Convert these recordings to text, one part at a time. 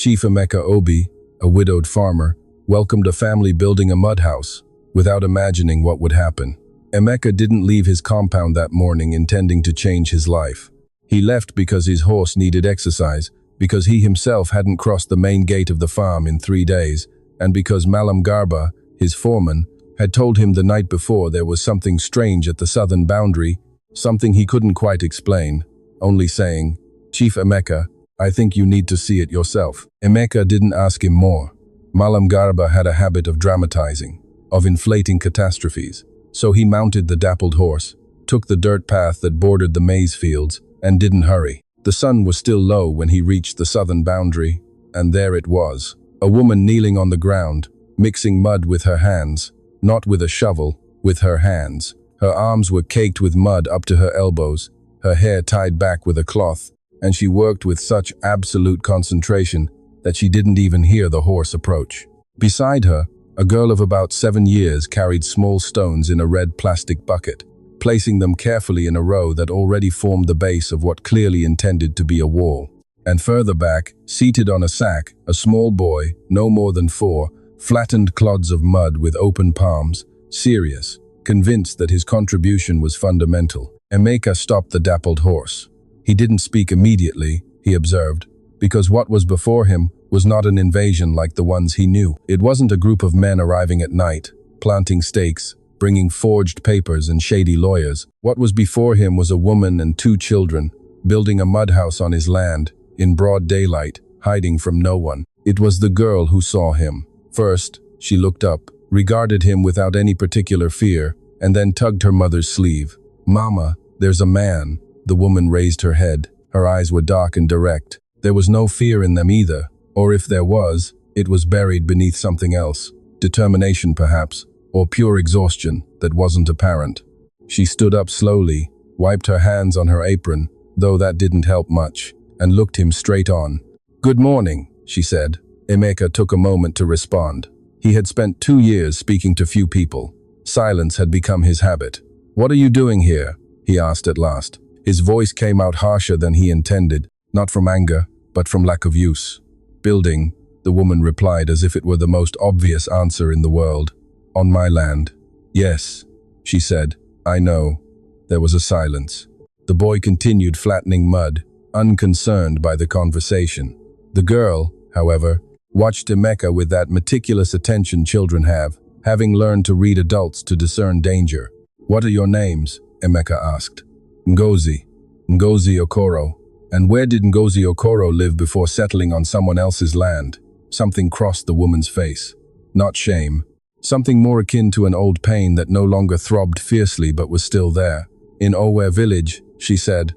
Chief Emeka Obi, a widowed farmer, welcomed a family building a mud house, without imagining what would happen. Emeka didn't leave his compound that morning intending to change his life. He left because his horse needed exercise, because he himself hadn't crossed the main gate of the farm in 3 days, and because Malam Garba, his foreman, had told him the night before there was something strange at the southern boundary, something he couldn't quite explain, only saying, "Chief Emeka, I think you need to see it yourself." Emeka didn't ask him more. Malam Garba had a habit of dramatizing, of inflating catastrophes, so he mounted the dappled horse, took the dirt path that bordered the maize fields, and didn't hurry. The sun was still low when he reached the southern boundary, and there it was, a woman kneeling on the ground, mixing mud with her hands, not with a shovel, with her hands. Her arms were caked with mud up to her elbows, her hair tied back with a cloth, and she worked with such absolute concentration that she didn't even hear the horse approach. Beside her, a girl of about 7 years carried small stones in a red plastic bucket, placing them carefully in a row that already formed the base of what clearly intended to be a wall. And further back, seated on a sack, a small boy, no more than 4, flattened clods of mud with open palms, serious, convinced that his contribution was fundamental. Emeka stopped the dappled horse. He didn't speak immediately, he observed, because what was before him was not an invasion like the ones he knew. It wasn't a group of men arriving at night, planting stakes, bringing forged papers and shady lawyers. What was before him was a woman and 2 children, building a mud house on his land, in broad daylight, hiding from no one. It was the girl who saw him. First, she looked up, regarded him without any particular fear, and then tugged her mother's sleeve. "Mama, there's a man." The woman raised her head. Her eyes were dark and direct. There was no fear in them either, or if there was, it was buried beneath something else. Determination, perhaps, or pure exhaustion that wasn't apparent. She stood up slowly, wiped her hands on her apron, though that didn't help much, and looked him straight on. "Good morning," she said. Emeka took a moment to respond. He had spent 2 years speaking to few people. Silence had become his habit. "What are you doing here?" he asked at last. His voice came out harsher than he intended, not from anger, but from lack of use. "Building," the woman replied as if it were the most obvious answer in the world. "On my land." "Yes," she said. "I know." There was a silence. The boy continued flattening mud, unconcerned by the conversation. The girl, however, watched Emeka with that meticulous attention children have, having learned to read adults to discern danger. "What are your names?" Emeka asked. "Ngozi Okoro." "And where did Ngozi Okoro live before settling on someone else's land?" Something crossed the woman's face. Not shame. Something more akin to an old pain that no longer throbbed fiercely but was still there. "In Ower village," she said.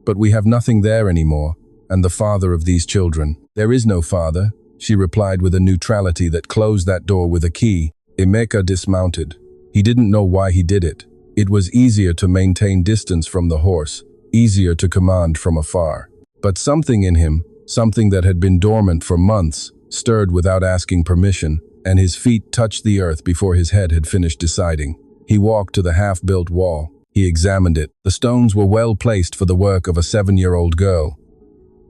"But we have nothing there anymore, and the father of these children." "There is no father," she replied with a neutrality that closed that door with a key. Emeka dismounted. He didn't know why he did it. It was easier to maintain distance from the horse, easier to command from afar. But something in him, something that had been dormant for months, stirred without asking permission, and his feet touched the earth before his head had finished deciding. He walked to the half-built wall. He examined it. The stones were well placed for the work of a 7-year-old girl.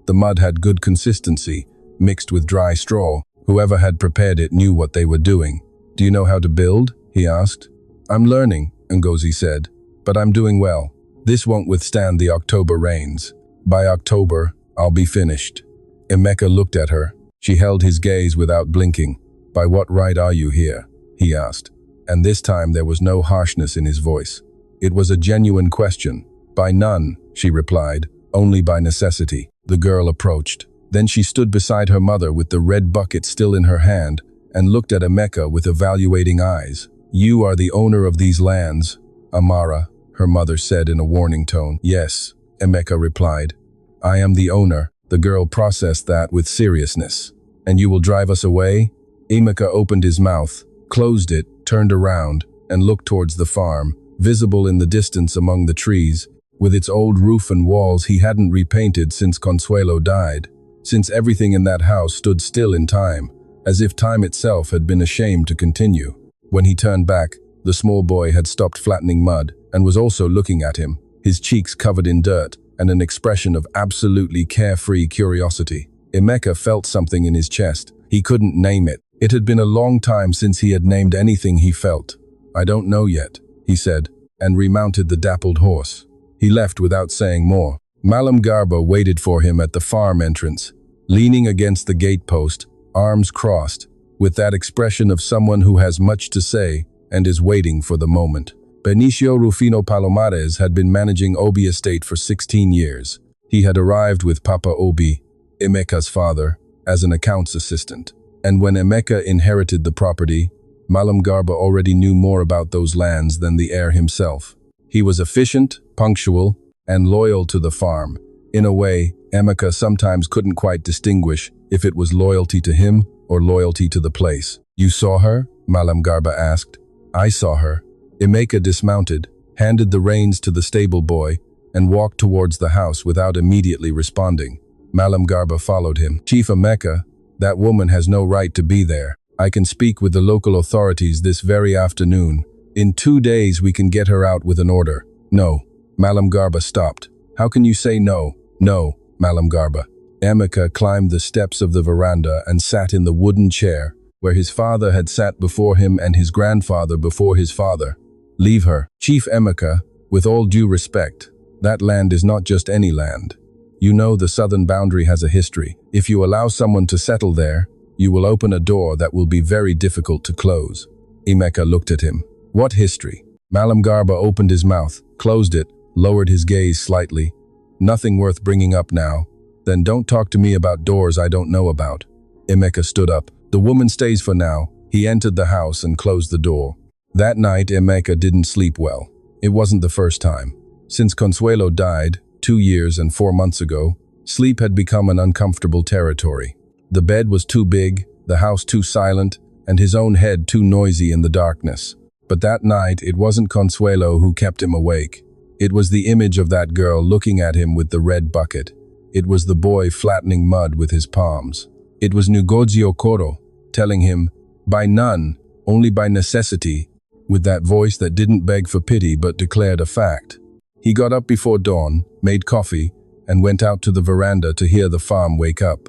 The mud had good consistency, mixed with dry straw. Whoever had prepared it knew what they were doing. "Do you know how to build?" he asked. "I'm learning," Ngozi said, "but I'm doing well. This won't withstand the October rains. By October, I'll be finished." Emeka looked at her. She held his gaze without blinking. "By what right are you here?" he asked. And this time there was no harshness in his voice. It was a genuine question. "By none," she replied, "only by necessity." The girl approached. Then she stood beside her mother with the red bucket still in her hand and looked at Emeka with evaluating eyes. "You are the owner of these lands, Amara," her mother said in a warning tone. "Yes," Emeka replied. "I am the owner." The girl processed that with seriousness. "And you will drive us away?" Emeka opened his mouth, closed it, turned around, and looked towards the farm, visible in the distance among the trees, with its old roof and walls he hadn't repainted since Consuelo died, since everything in that house stood still in time, as if time itself had been ashamed to continue. When he turned back, the small boy had stopped flattening mud and was also looking at him, his cheeks covered in dirt and an expression of absolutely carefree curiosity. Emeka felt something in his chest. He couldn't name it. It had been a long time since he had named anything he felt. "I don't know yet," he said, and remounted the dappled horse. He left without saying more. Malam Garba waited for him at the farm entrance, leaning against the gatepost, arms crossed, with that expression of someone who has much to say and is waiting for the moment. Benicio Rufino Palomares had been managing Obi estate for 16 years. He had arrived with Papa Obi, Emeka's father, as an accounts assistant. And when Emeka inherited the property, Malam Garba already knew more about those lands than the heir himself. He was efficient, punctual, and loyal to the farm. In a way, Emeka sometimes couldn't quite distinguish if it was loyalty to him or loyalty to the place. "You saw her?" Malam Garba asked. "I saw her." Emeka dismounted, handed the reins to the stable boy, and walked towards the house without immediately responding. Malam Garba followed him. "Chief Emeka, that woman has no right to be there. I can speak with the local authorities this very afternoon. In 2 days we can get her out with an order." "No." Malam Garba stopped. "How can you say no?" "No, Malam Garba." Emeka climbed the steps of the veranda and sat in the wooden chair, where his father had sat before him and his grandfather before his father. "Leave her." "Chief Emeka, with all due respect, that land is not just any land. You know the southern boundary has a history. If you allow someone to settle there, you will open a door that will be very difficult to close." Emeka looked at him. "What history?" Malam Garba opened his mouth, closed it, lowered his gaze slightly. "Nothing worth bringing up now. Then don't talk to me about doors I don't know about." Emeka stood up. "The woman stays for now." He entered the house and closed the door. That night, Emeka didn't sleep well. It wasn't the first time. Since Consuelo died, 2 years and 4 months ago, sleep had become an uncomfortable territory. The bed was too big, the house too silent, and his own head too noisy in the darkness. But that night, it wasn't Consuelo who kept him awake. It was the image of that girl looking at him with the red bucket. It was the boy flattening mud with his palms. It was Negozio Koro telling him, "By none, only by necessity," with that voice that didn't beg for pity but declared a fact. He got up before dawn, made coffee, and went out to the veranda to hear the farm wake up.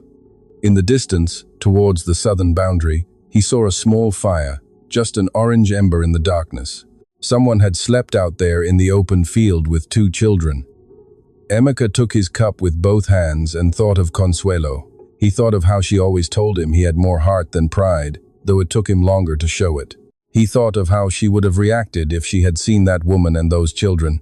In the distance, towards the southern boundary, he saw a small fire, just an orange ember in the darkness. Someone had slept out there in the open field with 2 children. Emeka took his cup with both hands and thought of Consuelo. He thought of how she always told him he had more heart than pride, though it took him longer to show it. He thought of how she would have reacted if she had seen that woman and those children.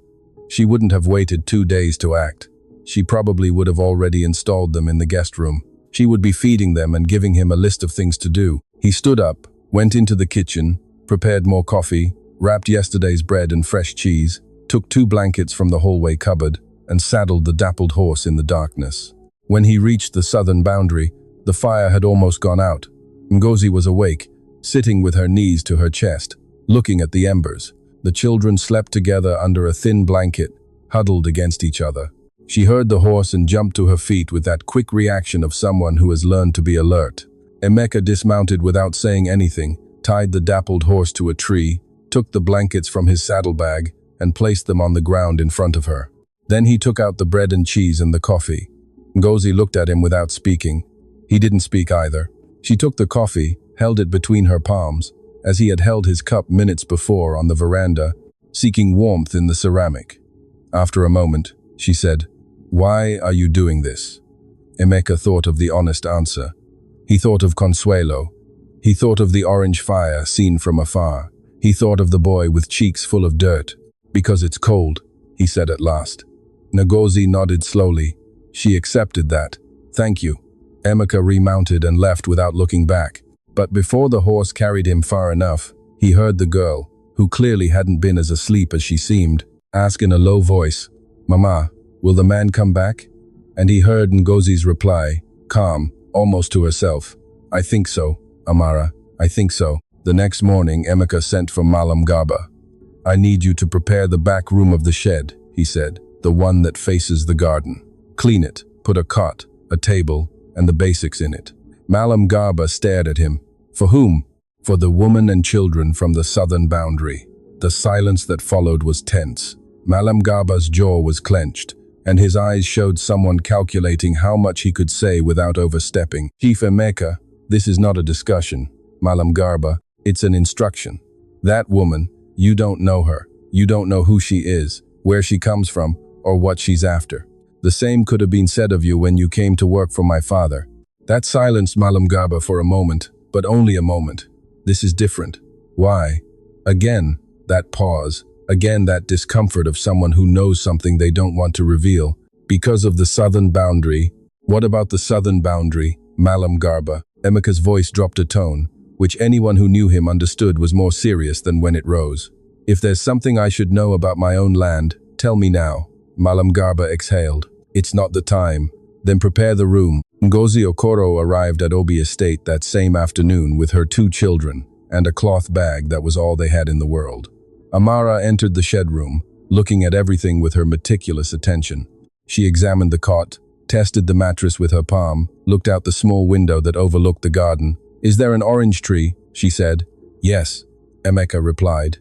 She wouldn't have waited 2 days to act. She probably would have already installed them in the guest room. She would be feeding them and giving him a list of things to do. He stood up, went into the kitchen, prepared more coffee, wrapped yesterday's bread and fresh cheese, took 2 blankets from the hallway cupboard, and saddled the dappled horse in the darkness. When he reached the southern boundary, the fire had almost gone out. Ngozi was awake, sitting with her knees to her chest, looking at the embers. The children slept together under a thin blanket, huddled against each other. She heard the horse and jumped to her feet with that quick reaction of someone who has learned to be alert. Emeka dismounted without saying anything, tied the dappled horse to a tree, took the blankets from his saddlebag, and placed them on the ground in front of her. Then he took out the bread and cheese and the coffee. Ngozi looked at him without speaking. He didn't speak either. She took the coffee, held it between her palms, as he had held his cup minutes before on the veranda, seeking warmth in the ceramic. After a moment, she said, "Why are you doing this?" Emeka thought of the honest answer. He thought of Consuelo. He thought of the orange fire seen from afar. He thought of the boy with cheeks full of dirt. "Because it's cold," he said at last. Ngozi nodded slowly. She accepted that. "Thank you." Emeka remounted and left without looking back. But before the horse carried him far enough, he heard the girl, who clearly hadn't been as asleep as she seemed, ask in a low voice, "Mama, will the man come back?" And he heard Ngozi's reply, calm, almost to herself, "I think so, Amara, I think so." The next morning, Emeka sent for Malam Garba. "I need you to prepare the back room of the shed," he said, "the one that faces the garden. Clean it, put a cot, a table, and the basics in it." Malam Garba stared at him. For whom? For the woman and children from the southern boundary. The silence that followed was tense. Malam Garba's jaw was clenched. and his eyes showed someone calculating how much he could say without overstepping. Chief Emeka, this is not a discussion. Malam Garba, it's an instruction. That woman, you don't know her. You don't know who she is, where she comes from, or what she's after. The same could have been said of you when you came to work for my father. That silenced Malam Garba for a moment, but only a moment. This is different. Why? Again, that pause. Again, that discomfort of someone who knows something they don't want to reveal. Because of the southern boundary. What about the southern boundary, Malam Garba? Emeka's voice dropped a tone, which anyone who knew him understood was more serious than when it rose. If there's something I should know about my own land, tell me now. Malam Garba exhaled. It's not the time. Then prepare the room. Ngozi Okoro arrived at Obi Estate that same afternoon with her 2 children and a cloth bag that was all they had in the world. Amara entered the shed room, looking at everything with her meticulous attention. She examined the cot, tested the mattress with her palm, looked out the small window that overlooked the garden. Is there an orange tree? She said. Yes, Emeka replied,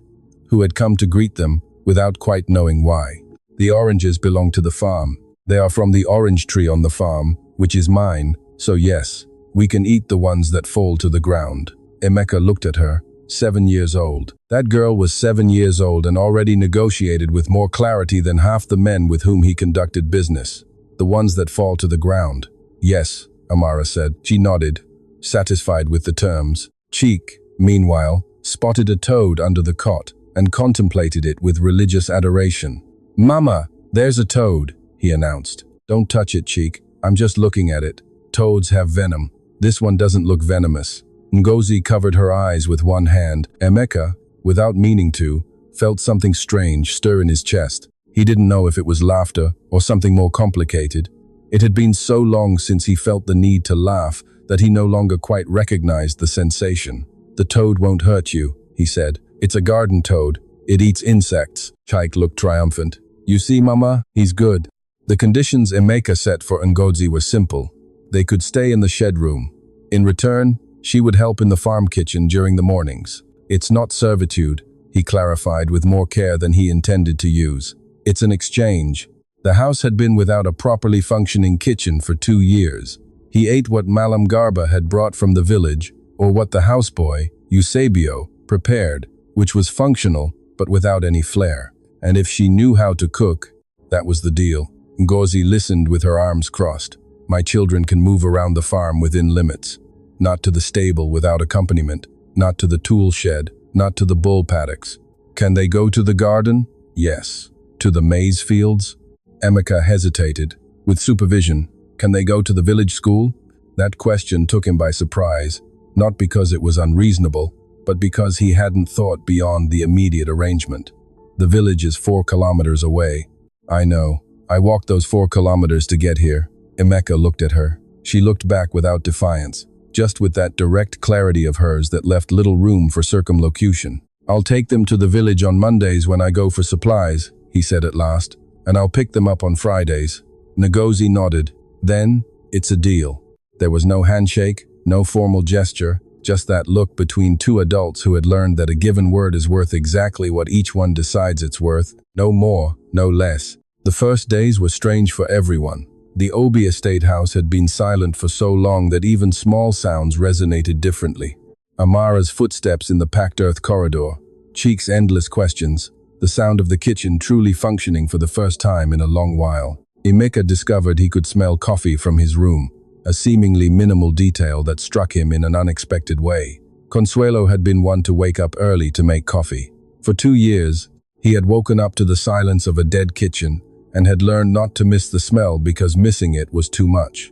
who had come to greet them without quite knowing why. The oranges belong to the farm. They are from the orange tree on the farm, which is mine, so yes, we can eat the ones that fall to the ground. Emeka looked at her, 7 years old. That girl was 7 years old and already negotiated with more clarity than half the men with whom he conducted business. The ones that fall to the ground. Yes, Amara said. She nodded, satisfied with the terms. Cheek, meanwhile, spotted a toad under the cot and contemplated it with religious adoration. Mama, there's a toad, he announced. Don't touch it, Cheek. I'm just looking at it. Toads have venom. This one doesn't look venomous. Ngozi covered her eyes with one hand. Emeka, without meaning to, felt something strange stir in his chest. He didn't know if it was laughter or something more complicated. It had been so long since he felt the need to laugh that he no longer quite recognized the sensation. The toad won't hurt you, he said. It's a garden toad. It eats insects. Chaik looked triumphant. You see, Mama, he's good. The conditions Emeka set for Ngozi were simple. They could stay in the shed room. In return, she would help in the farm kitchen during the mornings. It's not servitude, he clarified with more care than he intended to use. It's an exchange. The house had been without a properly functioning kitchen for 2 years. He ate what Malam Garba had brought from the village, or what the houseboy, Eusebio, prepared, which was functional but without any flair. And if she knew how to cook, that was the deal. Ngozi listened with her arms crossed. My children can move around the farm within limits. Not to the stable without accompaniment, not to the tool shed, not to the bull paddocks. Can they go to the garden? Yes. To the maize fields? Emeka hesitated. With supervision, can they go to the village school? That question took him by surprise, not because it was unreasonable, but because he hadn't thought beyond the immediate arrangement. The village is 4 kilometers away. I know. I walked those 4 kilometers to get here. Emeka looked at her. She looked back without defiance, just with that direct clarity of hers that left little room for circumlocution. I'll take them to the village on Mondays when I go for supplies, he said at last, and I'll pick them up on Fridays. Ngozi nodded. Then, it's a deal. There was no handshake, no formal gesture, just that look between 2 adults who had learned that a given word is worth exactly what each one decides it's worth, no more, no less. The first days were strange for everyone. The Obi estate house had been silent for so long that even small sounds resonated differently. Amara's footsteps in the packed earth corridor, Cheek's endless questions, the sound of the kitchen truly functioning for the first time in a long while. Emeka discovered he could smell coffee from his room, a seemingly minimal detail that struck him in an unexpected way. Consuelo had been one to wake up early to make coffee. For 2 years, he had woken up to the silence of a dead kitchen and had learned not to miss the smell because missing it was too much.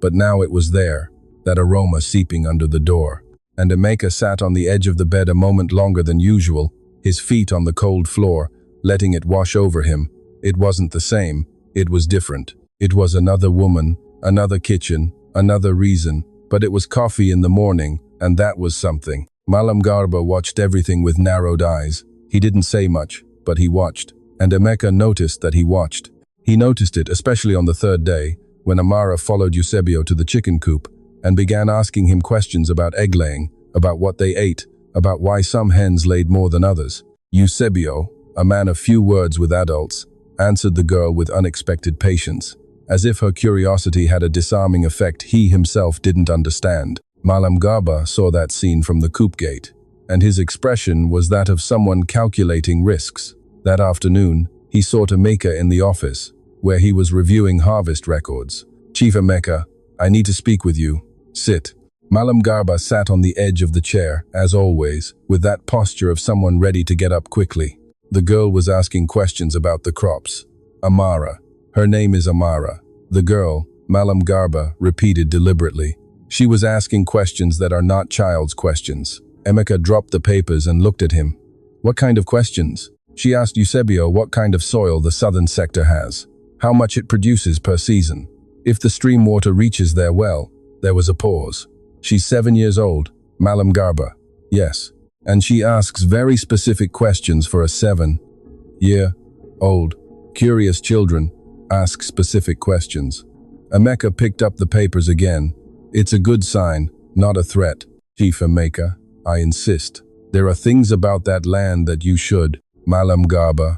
But now it was there, that aroma seeping under the door. And Emeka sat on the edge of the bed a moment longer than usual, his feet on the cold floor, letting it wash over him. It wasn't the same, it was different. It was another woman, another kitchen, another reason, but it was coffee in the morning, and that was something. Malam Garba watched everything with narrowed eyes. He didn't say much, but he watched. And Emeka noticed that he watched. He noticed it especially on the 3rd day, when Amara followed Eusebio to the chicken coop and began asking him questions about egg laying, about what they ate, about why some hens laid more than others. Eusebio, a man of few words with adults, answered the girl with unexpected patience, as if her curiosity had a disarming effect he himself didn't understand. Malam Garba saw that scene from the coop gate, and his expression was that of someone calculating risks. That afternoon, he saw Emeka in the office, where he was reviewing harvest records. "Chief Emeka, I need to speak with you. Sit." Malam Garba sat on the edge of the chair, as always, with that posture of someone ready to get up quickly. The girl was asking questions about the crops. Amara. Her name is Amara. The girl, Malam Garba, repeated deliberately. She was asking questions that are not child's questions. Emeka dropped the papers and looked at him. "What kind of questions?" She asked Eusebio what kind of soil the southern sector has, how much it produces per season, if the stream water reaches their well. There was a pause. "She's 7 years old, Malam Garba." "Yes. And she asks very specific questions for a 7-year-old. Curious children ask specific questions." Emeka picked up the papers again. "It's a good sign, not a threat. Chief Emeka, I insist. There are things about that land that you should." "Malam Garba."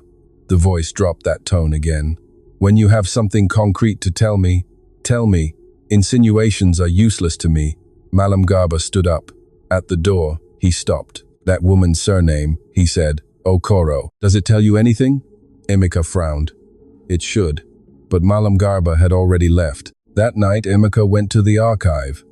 The voice dropped that tone again. "When you have something concrete to tell me, tell me. Insinuations are useless to me." Malam Garba stood up. At the door, he stopped. "That woman's surname," he said. "Okoro. Does it tell you anything?" Emeka frowned. "It should." But Malam Garba had already left. That night, Emeka went to the archive.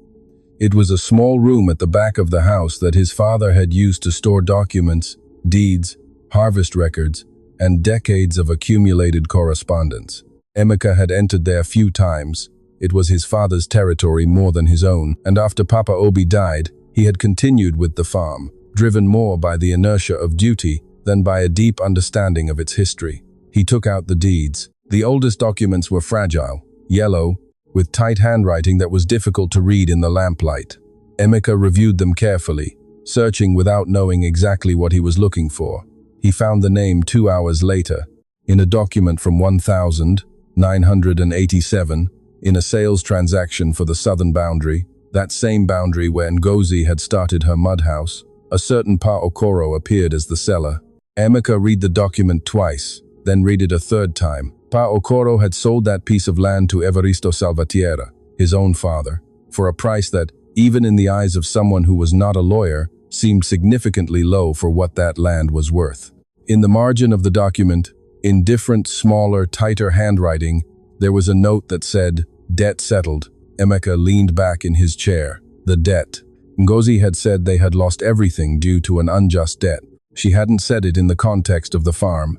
It was a small room at the back of the house that his father had used to store documents, deeds, harvest records, and decades of accumulated correspondence. Emeka had entered there few times. It was his father's territory more than his own, and after Papa Obi died, he had continued with the farm, driven more by the inertia of duty than by a deep understanding of its history. He took out the deeds. The oldest documents were fragile, yellow, with tight handwriting that was difficult to read in the lamplight. Emeka reviewed them carefully, searching without knowing exactly what he was looking for. He found the name 2 hours later, in a document from 1987, in a sales transaction for the southern boundary, that same boundary where Ngozi had started her mud house. A certain Pa Okoro appeared as the seller. Emeka read the document twice, then read it a third time. Pa Okoro had sold that piece of land to Evaristo Salvatierra, his own father, for a price that, even in the eyes of someone who was not a lawyer, seemed significantly low for what that land was worth. In the margin of the document, in different, smaller, tighter handwriting, there was a note that said, "Debt settled." Emeka leaned back in his chair. The debt. Ngozi had said they had lost everything due to an unjust debt. She hadn't said it in the context of the farm.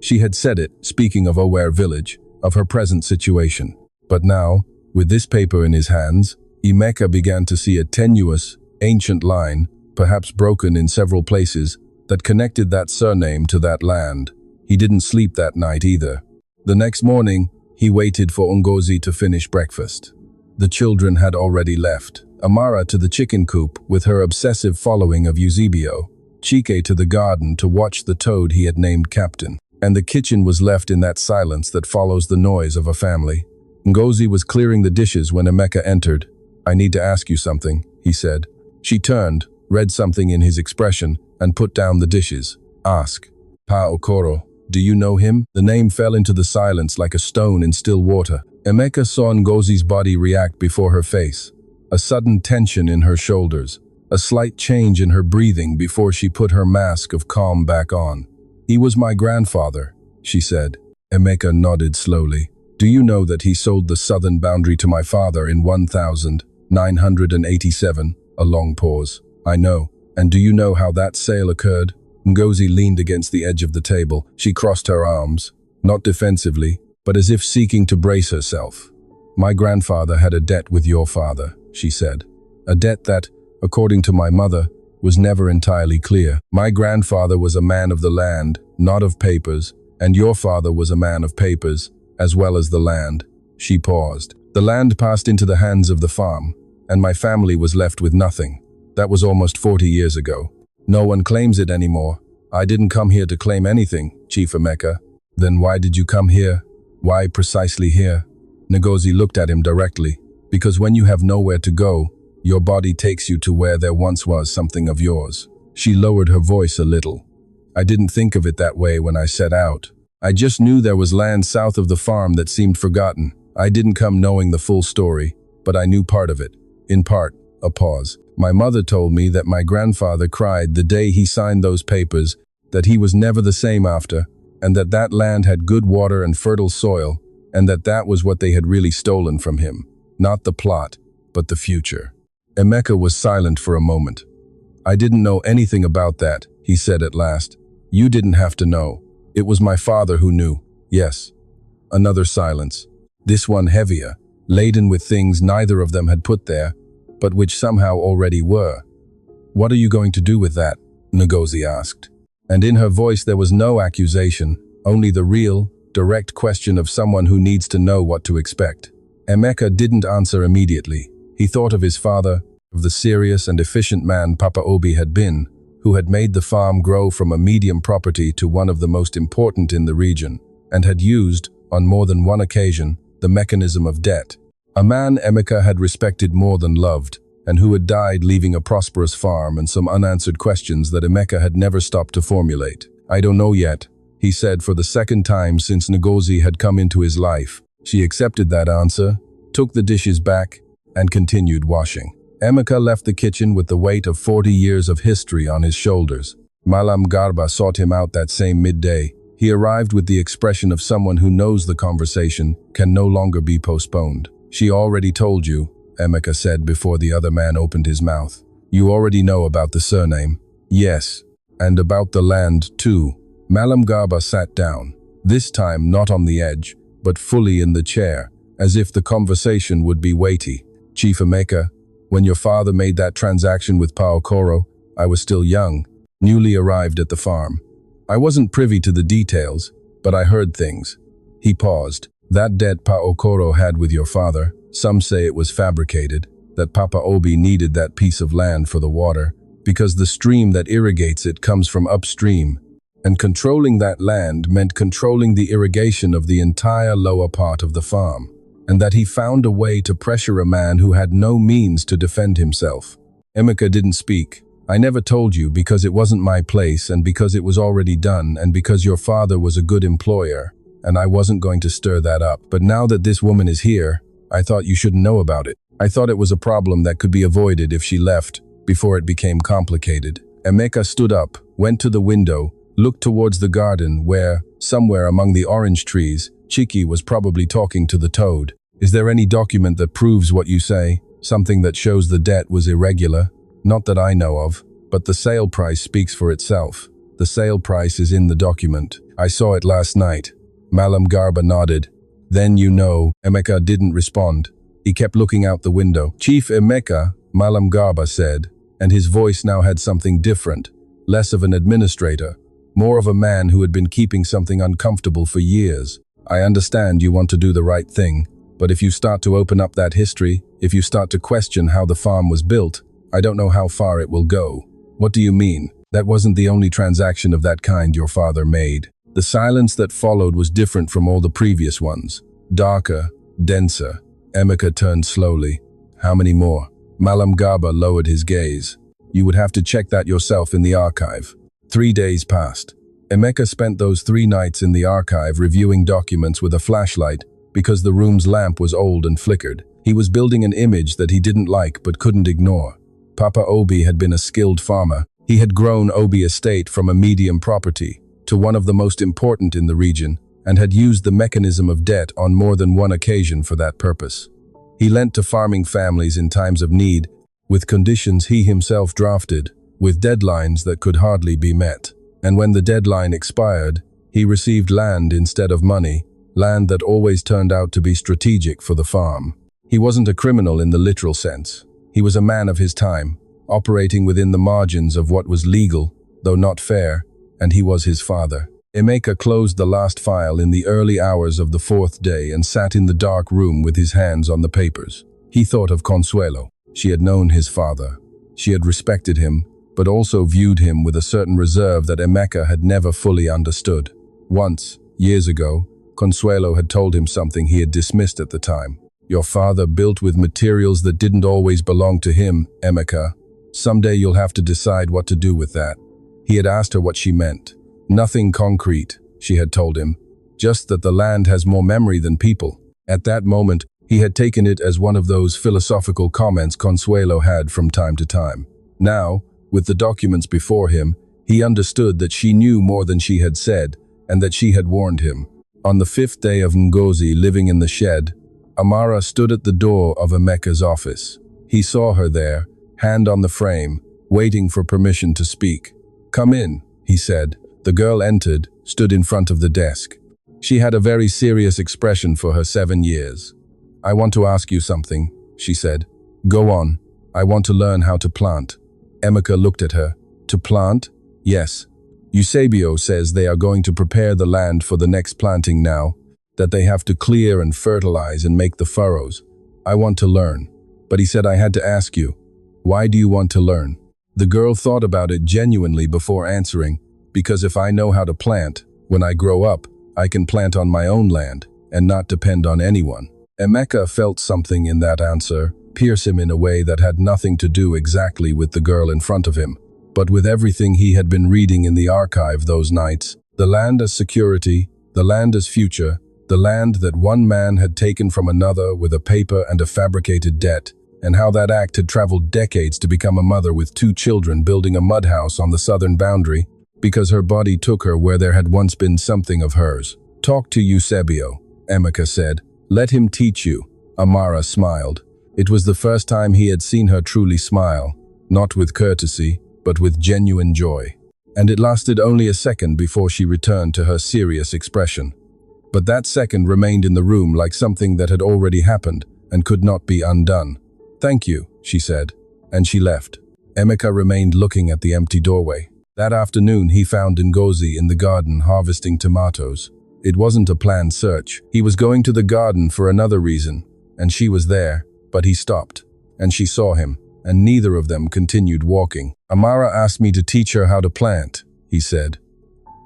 She had said it, speaking of Oware village, of her present situation. But now, with this paper in his hands, Emeka began to see a tenuous, ancient line, perhaps broken in several places, that connected that surname to that land. He didn't sleep that night either. The next morning, he waited for Ngozi to finish breakfast. The children had already left. Amara to the chicken coop with her obsessive following of Eusebio, Chike to the garden to watch the toad he had named Captain, and the kitchen was left in that silence that follows the noise of a family. Ngozi was clearing the dishes when Emeka entered. "I need to ask you something," he said. She turned, read something in his expression, and put down the dishes. "Ask." "Pa Okoro, do you know him?" The name fell into the silence like a stone in still water. Emeka saw Ngozi's body react before her face, a sudden tension in her shoulders, a slight change in her breathing before she put her mask of calm back on. "He was my grandfather," she said. Emeka nodded slowly. "Do you know that he sold the southern boundary to my father in 1987? A long pause. "I know. And do you know how that sale occurred?" Ngozi leaned against the edge of the table. She crossed her arms, not defensively, but as if seeking to brace herself. "My grandfather had a debt with your father," she said. "A debt that, according to my mother, was never entirely clear. My grandfather was a man of the land, not of papers, and your father was a man of papers, as well as the land." She paused. "The land passed into the hands of the farm, and my family was left with nothing. That was almost 40 years ago. No one claims it anymore. I didn't come here to claim anything, Chief Emeka." "Then why did you come here? Why precisely here?" Ngozi looked at him directly. "Because when you have nowhere to go, your body takes you to where there once was something of yours." She lowered her voice a little. "I didn't think of it that way when I set out. I just knew there was land south of the farm that seemed forgotten. I didn't come knowing the full story, but I knew part of it. In part, a pause. My mother told me that my grandfather cried the day he signed those papers, that he was never the same after, and that that land had good water and fertile soil, and that that was what they had really stolen from him. Not the plot, but the future. Emeka was silent for a moment. I didn't know anything about that, he said at last. You didn't have to know. It was my father who knew. Yes. Another silence. This one heavier, laden with things neither of them had put there, but which somehow already were. What are you going to do with that? Ngozi asked. And in her voice there was no accusation, only the real, direct question of someone who needs to know what to expect. Emeka didn't answer immediately. He thought of his father, of the serious and efficient man Papa Obi had been, who had made the farm grow from a medium property to one of the most important in the region, and had used, on more than one occasion, the mechanism of debt. A man Emeka had respected more than loved, and who had died leaving a prosperous farm and some unanswered questions that Emeka had never stopped to formulate. I don't know yet, he said for the second time since Ngozi had come into his life. She accepted that answer, took the dishes back, and continued washing. Emeka left the kitchen with the weight of 40 years of history on his shoulders. Malam Garba sought him out that same midday. He arrived with the expression of someone who knows the conversation can no longer be postponed. She already told you, Emeka said before the other man opened his mouth. You already know about the surname. Yes, and about the land too. Malam Garba sat down, this time not on the edge, but fully in the chair, as if the conversation would be weighty. Chief Emeka, when your father made that transaction with Paokoro, I was still young, newly arrived at the farm. I wasn't privy to the details, but I heard things. He paused. That debt Paokoro had with your father, some say it was fabricated, that Papa Obi needed that piece of land for the water, because the stream that irrigates it comes from upstream, and controlling that land meant controlling the irrigation of the entire lower part of the farm, and that he found a way to pressure a man who had no means to defend himself. Emeka didn't speak. I never told you because it wasn't my place and because it was already done and because your father was a good employer, and I wasn't going to stir that up. But now that this woman is here, I thought you shouldn't know about it. I thought it was a problem that could be avoided if she left, before it became complicated. Emeka stood up, went to the window, looked towards the garden where, somewhere among the orange trees, Chiki was probably talking to the toad. Is there any document that proves what you say? Something that shows the debt was irregular? Not that I know of, but the sale price speaks for itself. The sale price is in the document. I saw it last night. Malam Garba nodded. Then you know. Emeka didn't respond. He kept looking out the window. Chief Emeka, Malam Garba said, and his voice now had something different, less of an administrator, more of a man who had been keeping something uncomfortable for years. I understand you want to do the right thing, but if you start to open up that history, if you start to question how the farm was built, I don't know how far it will go. What do you mean? That wasn't the only transaction of that kind your father made. The silence that followed was different from all the previous ones. Darker, denser. Emeka turned slowly. How many more? Malam Garba lowered his gaze. You would have to check that yourself in the archive. 3 days passed. Emeka spent those 3 nights in the archive reviewing documents with a flashlight because the room's lamp was old and flickered. He was building an image that he didn't like but couldn't ignore. Papa Obi had been a skilled farmer. He had grown Obi Estate from a medium property to one of the most important in the region and had used the mechanism of debt on more than one occasion for that purpose. He lent to farming families in times of need, with conditions he himself drafted, with deadlines that could hardly be met. And when the deadline expired, he received land instead of money, land that always turned out to be strategic for the farm. He wasn't a criminal in the literal sense. He was a man of his time, operating within the margins of what was legal, though not fair, and he was his father. Emeka closed the last file in the early hours of the 4th day and sat in the dark room with his hands on the papers. He thought of Consuelo. She had known his father. She had respected him, but also viewed him with a certain reserve that Emeka had never fully understood. Once, years ago, Consuelo had told him something he had dismissed at the time. Your father built with materials that didn't always belong to him, Emeka. Someday you'll have to decide what to do with that. He had asked her what she meant. Nothing concrete, she had told him, just that the land has more memory than people. At that moment, he had taken it as one of those philosophical comments Consuelo had from time to time. Now, with the documents before him, he understood that she knew more than she had said, and that she had warned him. On the 5th day of Ngozi living in the shed, Amara stood at the door of Emeka's office. He saw her there, hand on the frame, waiting for permission to speak. "Come in," he said. The girl entered, stood in front of the desk. She had a very serious expression for her 7 years. "I want to ask you something," she said. "Go on. I want to learn how to plant." Emeka looked at her. "To plant?" "Yes. Eusebio says they are going to prepare the land for the next planting now, that they have to clear and fertilize and make the furrows. I want to learn. But he said I had to ask you, why do you want to learn?" The girl thought about it genuinely before answering, "Because if I know how to plant, when I grow up, I can plant on my own land and not depend on anyone." Emeka felt something in that answer pierce him in a way that had nothing to do exactly with the girl in front of him, but with everything he had been reading in the archive those nights. The land as security, the land as future, the land that one man had taken from another with a paper and a fabricated debt, and how that act had traveled decades to become a mother with 2 children building a mud house on the southern boundary, because her body took her where there had once been something of hers. "Talk to Eusebio," Emeka said. "Let him teach you." Amara smiled. It was the first time he had seen her truly smile, not with courtesy, but with genuine joy. And it lasted only a second before she returned to her serious expression. But that second remained in the room like something that had already happened and could not be undone. "Thank you," she said, and she left. Emeka remained looking at the empty doorway. That afternoon he found Ngozi in the garden harvesting tomatoes. It wasn't a planned search. He was going to the garden for another reason, and she was there, but he stopped, and she saw him, and neither of them continued walking. "Amara asked me to teach her how to plant," he said.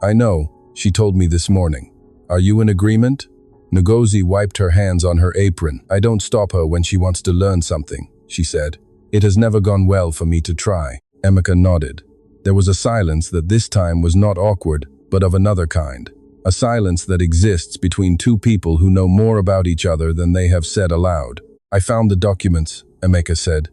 "I know, she told me this morning. Are you in agreement?" Ngozi wiped her hands on her apron. "I don't stop her when she wants to learn something," she said. "It has never gone well for me to try." Emeka nodded. There was a silence that this time was not awkward, but of another kind. A silence that exists between 2 people who know more about each other than they have said aloud. "I found the documents," Emeka said.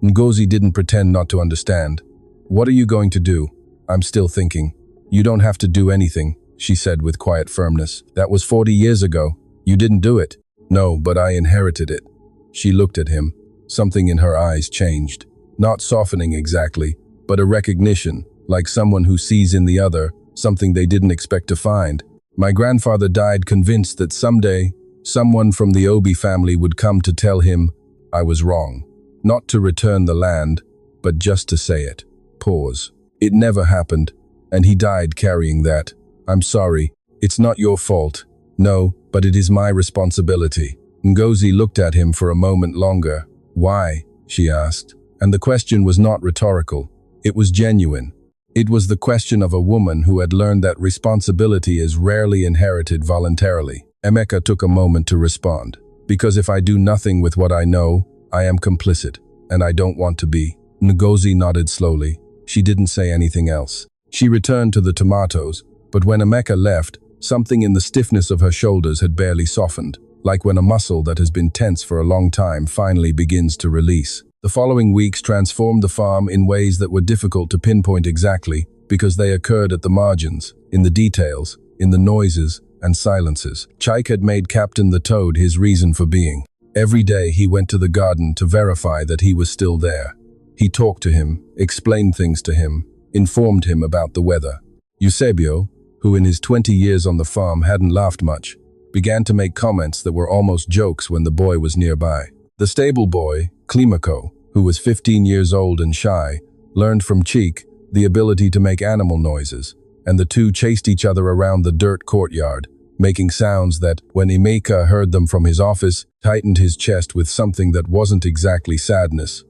Ngozi didn't pretend not to understand. "What are you going to do?" "I'm still thinking." "You don't have to do anything," she said with quiet firmness. "That was 40 years ago. You didn't do it." "No, but I inherited it." She looked at him. Something in her eyes changed. Not softening exactly, but a recognition, like someone who sees in the other something they didn't expect to find. "My grandfather died convinced that someday, someone from the Obi family would come to tell him I was wrong. Not to return the land, but just to say it." Pause. "It never happened, and he died carrying that. I'm sorry. It's not your fault." "No, but it is my responsibility." Ngozi looked at him for a moment longer. "Why?" she asked. And the question was not rhetorical. It was genuine. It was the question of a woman who had learned that responsibility is rarely inherited voluntarily. Emeka took a moment to respond. "Because if I do nothing with what I know, I am complicit, and I don't want to be." Ngozi nodded slowly. She didn't say anything else. She returned to the tomatoes, but when Emeka left, something in the stiffness of her shoulders had barely softened, like when a muscle that has been tense for a long time finally begins to release. The following weeks transformed the farm in ways that were difficult to pinpoint exactly, because they occurred at the margins, in the details, in the noises and silences. Chike had made Captain the Toad his reason for being. Every day he went to the garden to verify that he was still there. He talked to him, explained things to him, informed him about the weather. Eusebio, who in his 20 years on the farm hadn't laughed much, began to make comments that were almost jokes when the boy was nearby. The stable boy, Klimako, who was 15 years old and shy, learned from Cheek the ability to make animal noises, and the two chased each other around the dirt courtyard, making sounds that, when Emeka heard them from his office, tightened his chest with something that wasn't exactly sadness,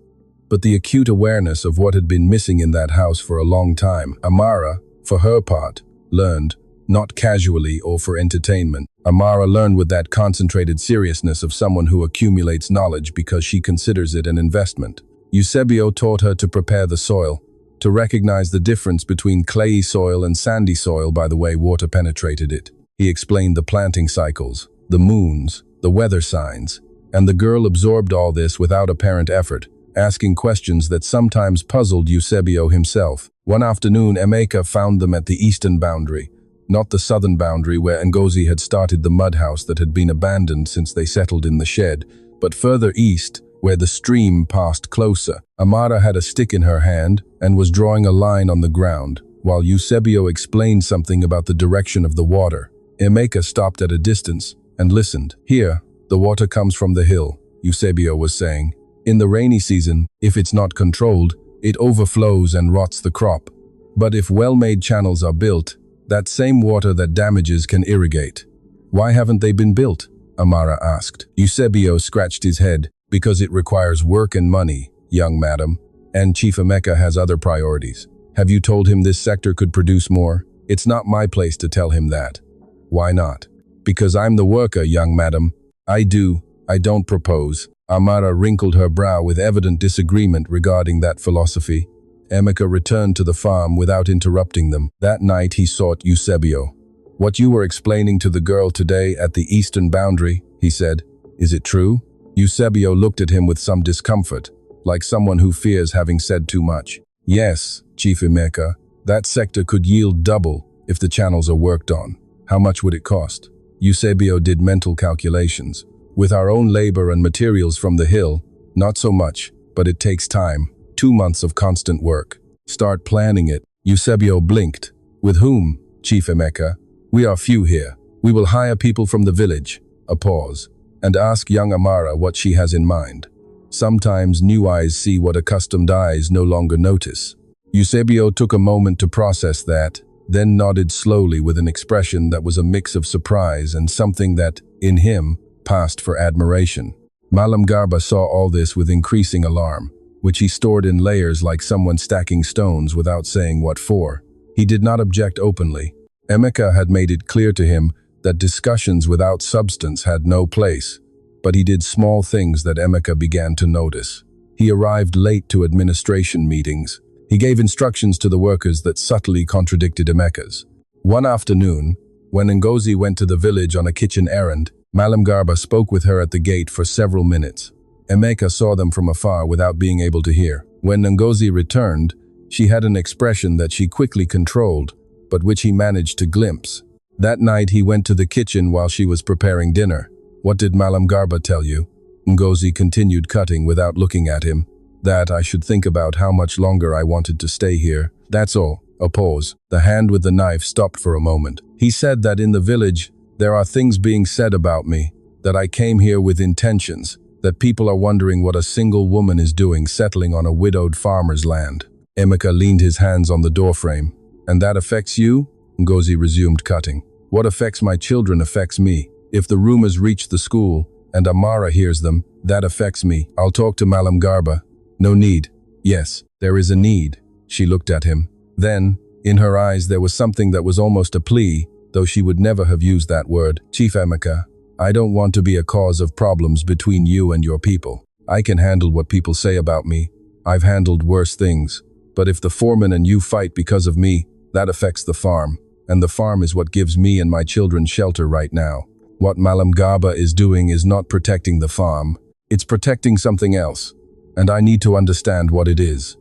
but the acute awareness of what had been missing in that house for a long time. Amara, for her part, learned, not casually or for entertainment. Amara learned with that concentrated seriousness of someone who accumulates knowledge because she considers it an investment. Eusebio taught her to prepare the soil, to recognize the difference between clayey soil and sandy soil by the way water penetrated it. He explained the planting cycles, the moons, the weather signs, and the girl absorbed all this without apparent effort, asking questions that sometimes puzzled Eusebio himself. One afternoon, Emeka found them at the eastern boundary, not the southern boundary where Ngozi had started the mud house that had been abandoned since they settled in the shed, but further east, where the stream passed closer. Amara had a stick in her hand and was drawing a line on the ground, while Eusebio explained something about the direction of the water. Emeka stopped at a distance and listened. "Here, the water comes from the hill," Eusebio was saying. "In the rainy season, if it's not controlled, it overflows and rots the crop. But if well-made channels are built, that same water that damages can irrigate." "Why haven't they been built?" Amara asked. Eusebio scratched his head. "Because it requires work and money, young madam, and Chief Emeka has other priorities." "Have you told him this sector could produce more?" "It's not my place to tell him that." "Why not?" "Because I'm the worker, young madam. I don't propose." Amara wrinkled her brow with evident disagreement regarding that philosophy. Emeka returned to the farm without interrupting them. That night he sought Eusebio. "What you were explaining to the girl today at the eastern boundary," he said, "is it true?" Eusebio looked at him with some discomfort, like someone who fears having said too much. "Yes, Chief Emeka, that sector could yield double if the channels are worked on." "How much would it cost?" Eusebio did mental calculations. "With our own labor and materials from the hill, not so much, but it takes time. 2 months of constant work." "Start planning it." Eusebio blinked. "With whom, Chief Emeka?" "We are few here. We will hire people from the village." A pause. "And ask young Amara what she has in mind. Sometimes new eyes see what accustomed eyes no longer notice." Eusebio took a moment to process that, then nodded slowly with an expression that was a mix of surprise and something that, in him, passed for admiration. Malam Garba saw all this with increasing alarm, which he stored in layers like someone stacking stones without saying what for. He did not object openly. Emeka had made it clear to him that discussions without substance had no place, but he did small things that Emeka began to notice. He arrived late to administration meetings. He gave instructions to the workers that subtly contradicted Emeka's. One afternoon, when Ngozi went to the village on a kitchen errand, Malam Garba spoke with her at the gate for several minutes. Emeka saw them from afar without being able to hear. When Ngozi returned, she had an expression that she quickly controlled, but which he managed to glimpse. That night he went to the kitchen while she was preparing dinner. "What did Malam Garba tell you?" Ngozi continued cutting without looking at him. "That I should think about how much longer I wanted to stay here. That's all." A pause. The hand with the knife stopped for a moment. "He said that in the village, there are things being said about me, that I came here with intentions, that people are wondering what a single woman is doing settling on a widowed farmer's land." Emeka leaned his hands on the doorframe. "And that affects you?" Ngozi resumed cutting. "What affects my children affects me. If the rumors reach the school, and Amara hears them, that affects me. I'll talk to Malam Garba." "No need." "Yes, there is a need." She looked at him. Then, in her eyes there was something that was almost a plea, though she would never have used that word. "Chief Emeka, I don't want to be a cause of problems between you and your people. I can handle what people say about me. I've handled worse things. But if the foreman and you fight because of me, that affects the farm. And the farm is what gives me and my children shelter right now. What Malam Garba is doing is not protecting the farm. It's protecting something else. And I need to understand what it is."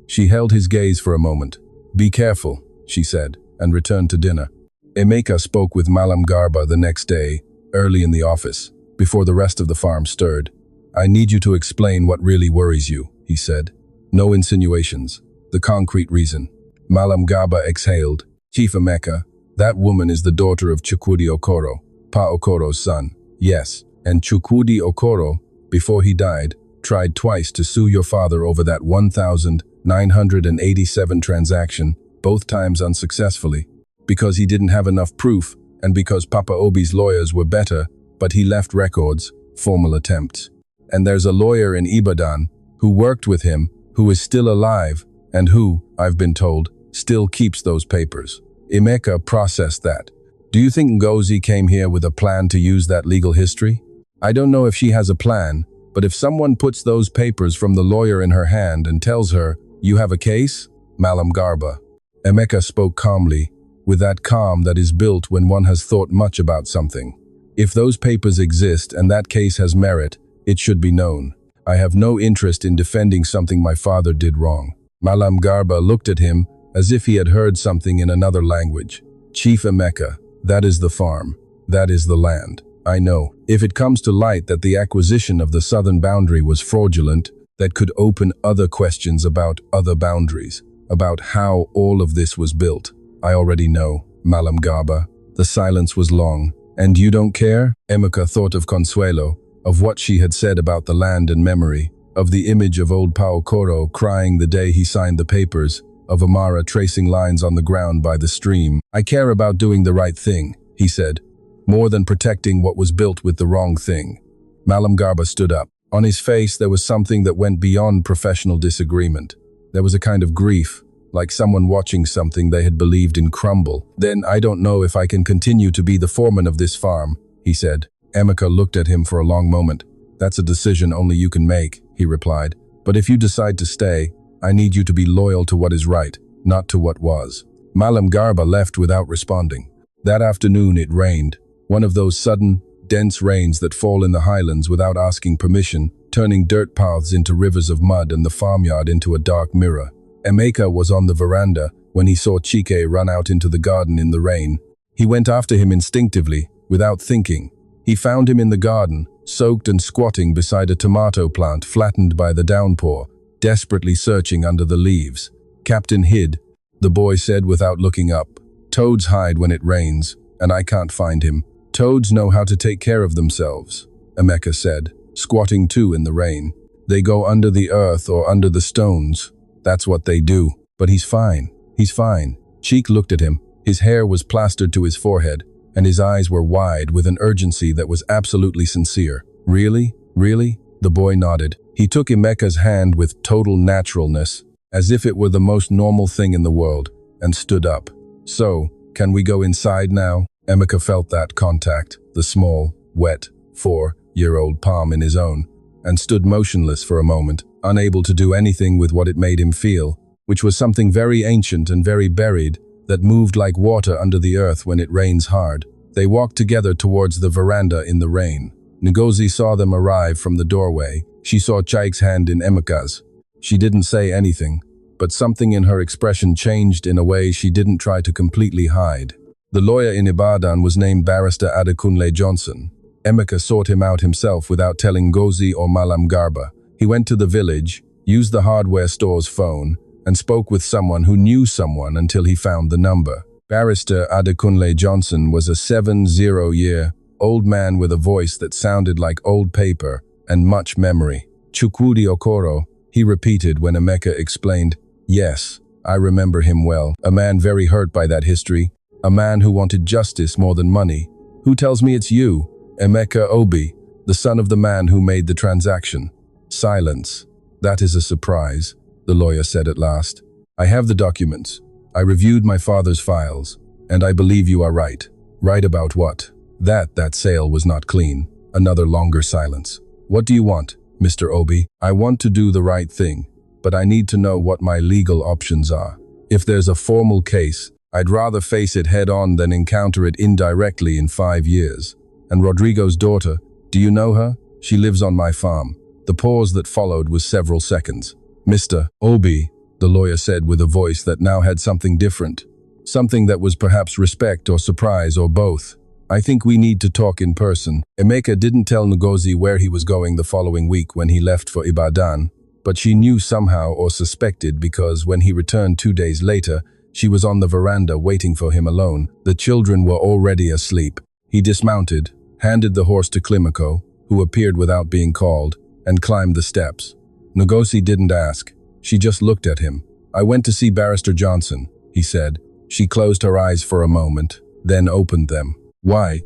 She held his gaze for a moment. "Be careful," she said, and returned to dinner. Emeka spoke with Malam Garba the next day, early in the office, before the rest of the farm stirred. "I need you to explain what really worries you," he said. "No insinuations. The concrete reason." Malam Garba exhaled. "Chief Emeka, that woman is the daughter of Chukwudi Okoro, Pa Okoro's son." "Yes, and Chukwudi Okoro, before he died, tried twice to sue your father over that 1,987 transaction, both times unsuccessfully, because he didn't have enough proof and because Papa Obi's lawyers were better, but he left records, formal attempts. And there's a lawyer in Ibadan who worked with him, who is still alive, and who, I've been told, still keeps those papers." Emeka processed that. "Do you think Ngozi came here with a plan to use that legal history?" "I don't know if she has a plan, but if someone puts those papers from the lawyer in her hand and tells her, 'You have a case?'" Malam Garba. Emeka spoke calmly. with that calm that is built when one has thought much about something. If those papers exist and that case has merit, it should be known. I have no interest in defending something my father did wrong. Malam Garba looked at him as if he had heard something in another language. Chief Emeka, that is the farm. That is the land. I know. If it comes to light that the acquisition of the southern boundary was fraudulent, that could open other questions about other boundaries, about how all of this was built. I already know, Malam Garba. The silence was long. And you don't care? Emeka thought of Consuelo, of what she had said about the land and memory, of the image of old Pao Coro crying the day he signed the papers, of Amara tracing lines on the ground by the stream. I care about doing the right thing, he said, more than protecting what was built with the wrong thing. Malam Garba stood up. On his face there was something that went beyond professional disagreement. There was a kind of grief, like someone watching something they had believed in crumble. Then I don't know if I can continue to be the foreman of this farm, he said. Emeka looked at him for a long moment. That's a decision only you can make, he replied. But if you decide to stay, I need you to be loyal to what is right, not to what was. Malam Garba left without responding. That afternoon it rained, one of those sudden, dense rains that fall in the highlands without asking permission, turning dirt paths into rivers of mud and the farmyard into a dark mirror. Emeka was on the veranda when he saw Chike run out into the garden in the rain. He went after him instinctively, without thinking. He found him in the garden, soaked and squatting beside a tomato plant flattened by the downpour, desperately searching under the leaves. Captain hid, the boy said without looking up. Toads hide when it rains, and I can't find him. Toads know how to take care of themselves, Emeka said, squatting too in the rain. They go under the earth or under the stones. That's what they do. But he's fine. He's fine. Cheek looked at him. His hair was plastered to his forehead, and his eyes were wide with an urgency that was absolutely sincere. Really? Really? The boy nodded. He took Emeka's hand with total naturalness, as if it were the most normal thing in the world, and stood up. So, can we go inside now? Emeka felt that contact, the small, wet, 4-year-old palm in his own, and stood motionless for a moment, unable to do anything with what it made him feel, which was something very ancient and very buried, that moved like water under the earth when it rains hard. They walked together towards the veranda in the rain. Ngozi saw them arrive from the doorway. She saw Chaik's hand in Emeka's. She didn't say anything, but something in her expression changed in a way she didn't try to completely hide. The lawyer in Ibadan was named Barrister Adekunle Johnson. Emeka sought him out himself without telling Ngozi or Malam Garba. He went to the village, used the hardware store's phone, and spoke with someone who knew someone until he found the number. Barrister Adekunle Johnson was a 70-year-old man with a voice that sounded like old paper and much memory. Chukwudi Okoro, he repeated when Emeka explained, "Yes, I remember him well. A man very hurt by that history. A man who wanted justice more than money. Who tells me it's you? Emeka Obi, the son of the man who made the transaction." Silence. "That is a surprise," the lawyer said at last. "I have the documents. I reviewed my father's files, and I believe you are right." "Right about what?" That sale was not clean." Another longer silence. "What do you want, Mr. Obi?" "I want to do the right thing, but I need to know what my legal options are. If there's a formal case, I'd rather face it head-on than encounter it indirectly in 5 years. And Rodrigo's daughter, do you know her? She lives on my farm." The pause that followed was several seconds. "Mr. Obi," the lawyer said with a voice that now had something different. Something that was perhaps respect or surprise or both. "I think we need to talk in person." Emeka didn't tell Ngozi where he was going the following week when he left for Ibadan, but she knew somehow or suspected because when he returned 2 days later, she was on the veranda waiting for him alone. The children were already asleep. He dismounted, handed the horse to Klimako, who appeared without being called, and climbed the steps. Ngozi didn't ask. She just looked at him. "I went to see Barrister Johnson," he said. She closed her eyes for a moment, then opened them. "Why?"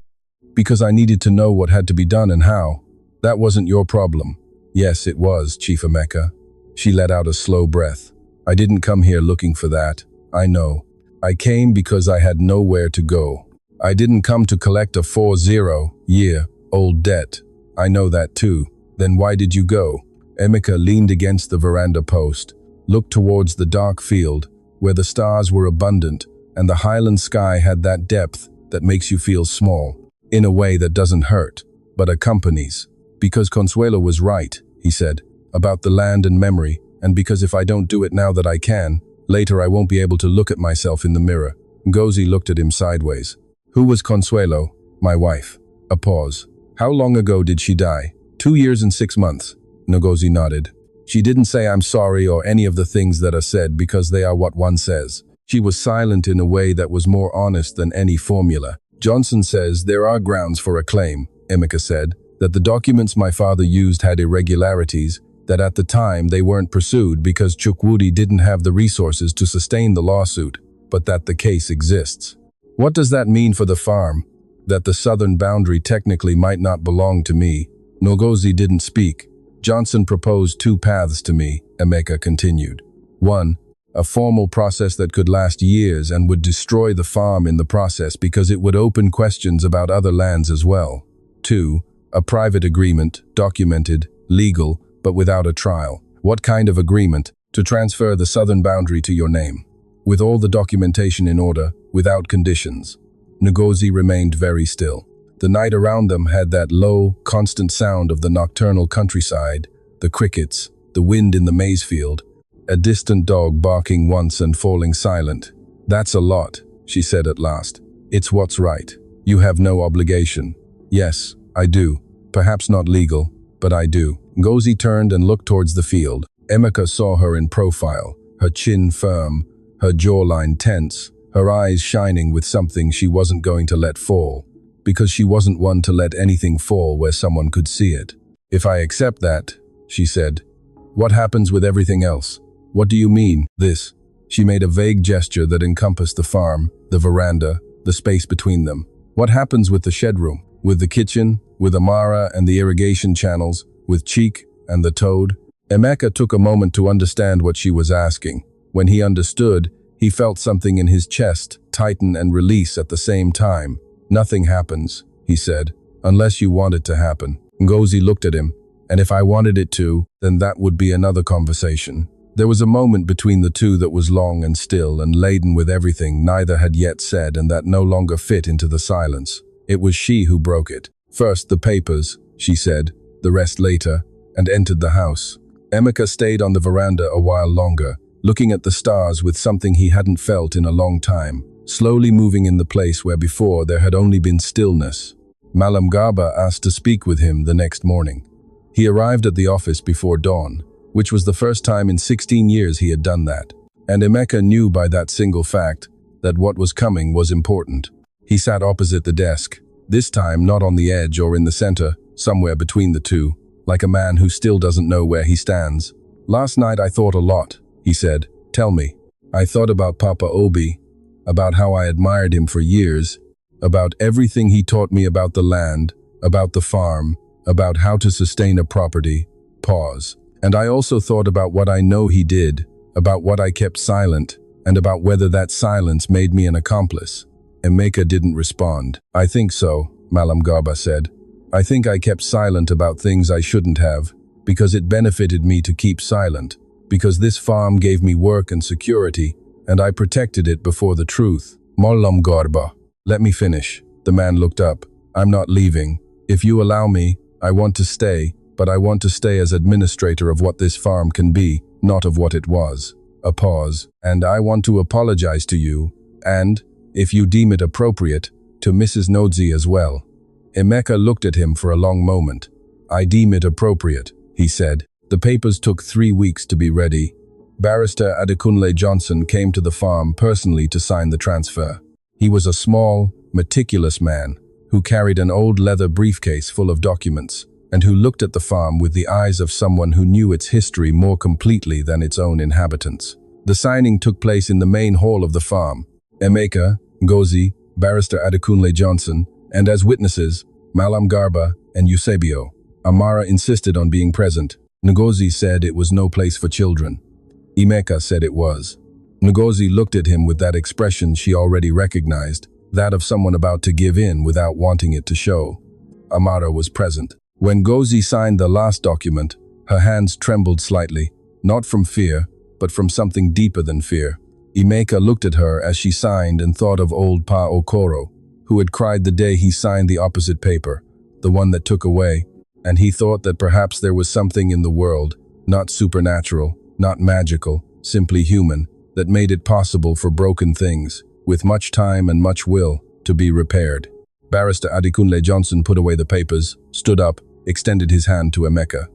"Because I needed to know what had to be done and how. That wasn't your problem." "Yes, it was, Chief Emeka." She let out a slow breath. "I didn't come here looking for that. I know. I came because I had nowhere to go. I didn't come to collect a 40-year-old debt. I know that too. Then why did you go?" Emeka leaned against the veranda post, looked towards the dark field, where the stars were abundant, and the highland sky had that depth that makes you feel small, in a way that doesn't hurt, but accompanies. Because Consuelo was right, he said, about the land and memory, and because if I don't do it now that I can, later I won't be able to look at myself in the mirror. Ngozi looked at him sideways. Who was Consuelo? My wife. A pause. How long ago did she die? 2 years and 6 months. Ngozi nodded. She didn't say I'm sorry or any of the things that are said because they are what one says. She was silent in a way that was more honest than any formula. Johnson says there are grounds for a claim, Emeka said, that the documents my father used had irregularities, that at the time they weren't pursued because Chukwudi didn't have the resources to sustain the lawsuit, but that the case exists. What does that mean for the farm? That the southern boundary technically might not belong to me. Ngozi didn't speak. Johnson proposed 2 paths to me, Emeka continued. 1, a formal process that could last years and would destroy the farm in the process because it would open questions about other lands as well. 2, a private agreement, documented, legal, but without a trial. What kind of agreement? To transfer the southern boundary to your name. With all the documentation in order, without conditions. Ngozi remained very still. The night around them had that low, constant sound of the nocturnal countryside, the crickets, the wind in the maize field, a distant dog barking once and falling silent. That's a lot, she said at last. It's what's right. You have no obligation. Yes, I do. Perhaps not legal, but I do. Ngozi turned and looked towards the field. Emeka saw her in profile, her chin firm, her jawline tense, her eyes shining with something she wasn't going to let fall, because she wasn't one to let anything fall where someone could see it. If I accept that, she said, what happens with everything else? What do you mean, this? She made a vague gesture that encompassed the farm, the veranda, the space between them. What happens with the shed room? With the kitchen, with Amara and the irrigation channels, with Cheek and the toad? Emeka took a moment to understand what she was asking. When he understood, he felt something in his chest tighten and release at the same time. Nothing happens, he said, unless you want it to happen. Ngozi looked at him, and if I wanted it to, then that would be another conversation. There was a moment between the two that was long and still and laden with everything neither had yet said and that no longer fit into the silence. It was she who broke it. First the papers, she said, the rest later, and entered the house. Emeka stayed on the veranda a while longer, looking at the stars with something he hadn't felt in a long time, slowly moving in the place where before there had only been stillness. Malam Garba asked to speak with him the next morning. He arrived at the office before dawn, which was the first time in 16 years he had done that, and Emeka knew by that single fact that what was coming was important. He sat opposite the desk, this time not on the edge or in the center, somewhere between the two, like a man who still doesn't know where he stands. Last night I thought a lot, he said. Tell me. I thought about Papa Obi, about how I admired him for years, about everything he taught me about the land, about the farm, about how to sustain a property. Pause. And I also thought about what I know he did, about what I kept silent, and about whether that silence made me an accomplice. Emeka didn't respond. I think so, Malam Garba said. I think I kept silent about things I shouldn't have, because it benefited me to keep silent, because this farm gave me work and security, and I protected it before the truth. Malam Garba. Let me finish. The man looked up. I'm not leaving. If you allow me, I want to stay, but I want to stay as administrator of what this farm can be, not of what it was. A pause. And I want to apologize to you, and, if you deem it appropriate, to Mrs. Nodzi as well. Emeka looked at him for a long moment. I deem it appropriate, he said. The papers took 3 weeks to be ready. Barrister Adekunle Johnson came to the farm personally to sign the transfer. He was a small, meticulous man who carried an old leather briefcase full of documents and who looked at the farm with the eyes of someone who knew its history more completely than its own inhabitants. The signing took place in the main hall of the farm. Emeka, Ngozi, Barrister Adekunle Johnson, and as witnesses, Malam Garba and Eusebio. Amara insisted on being present. Ngozi said it was no place for children. Emeka said it was. Ngozi looked at him with that expression she already recognized, that of someone about to give in without wanting it to show. Amara was present. When Ngozi signed the last document, her hands trembled slightly, not from fear, but from something deeper than fear. Emeka looked at her as she signed and thought of old Pa Okoro, who had cried the day he signed the opposite paper, the one that took away, and he thought that perhaps there was something in the world, not supernatural, not magical, simply human, that made it possible for broken things, with much time and much will, to be repaired. Barrister Adekunle Johnson put away the papers, stood up, extended his hand to Emeka.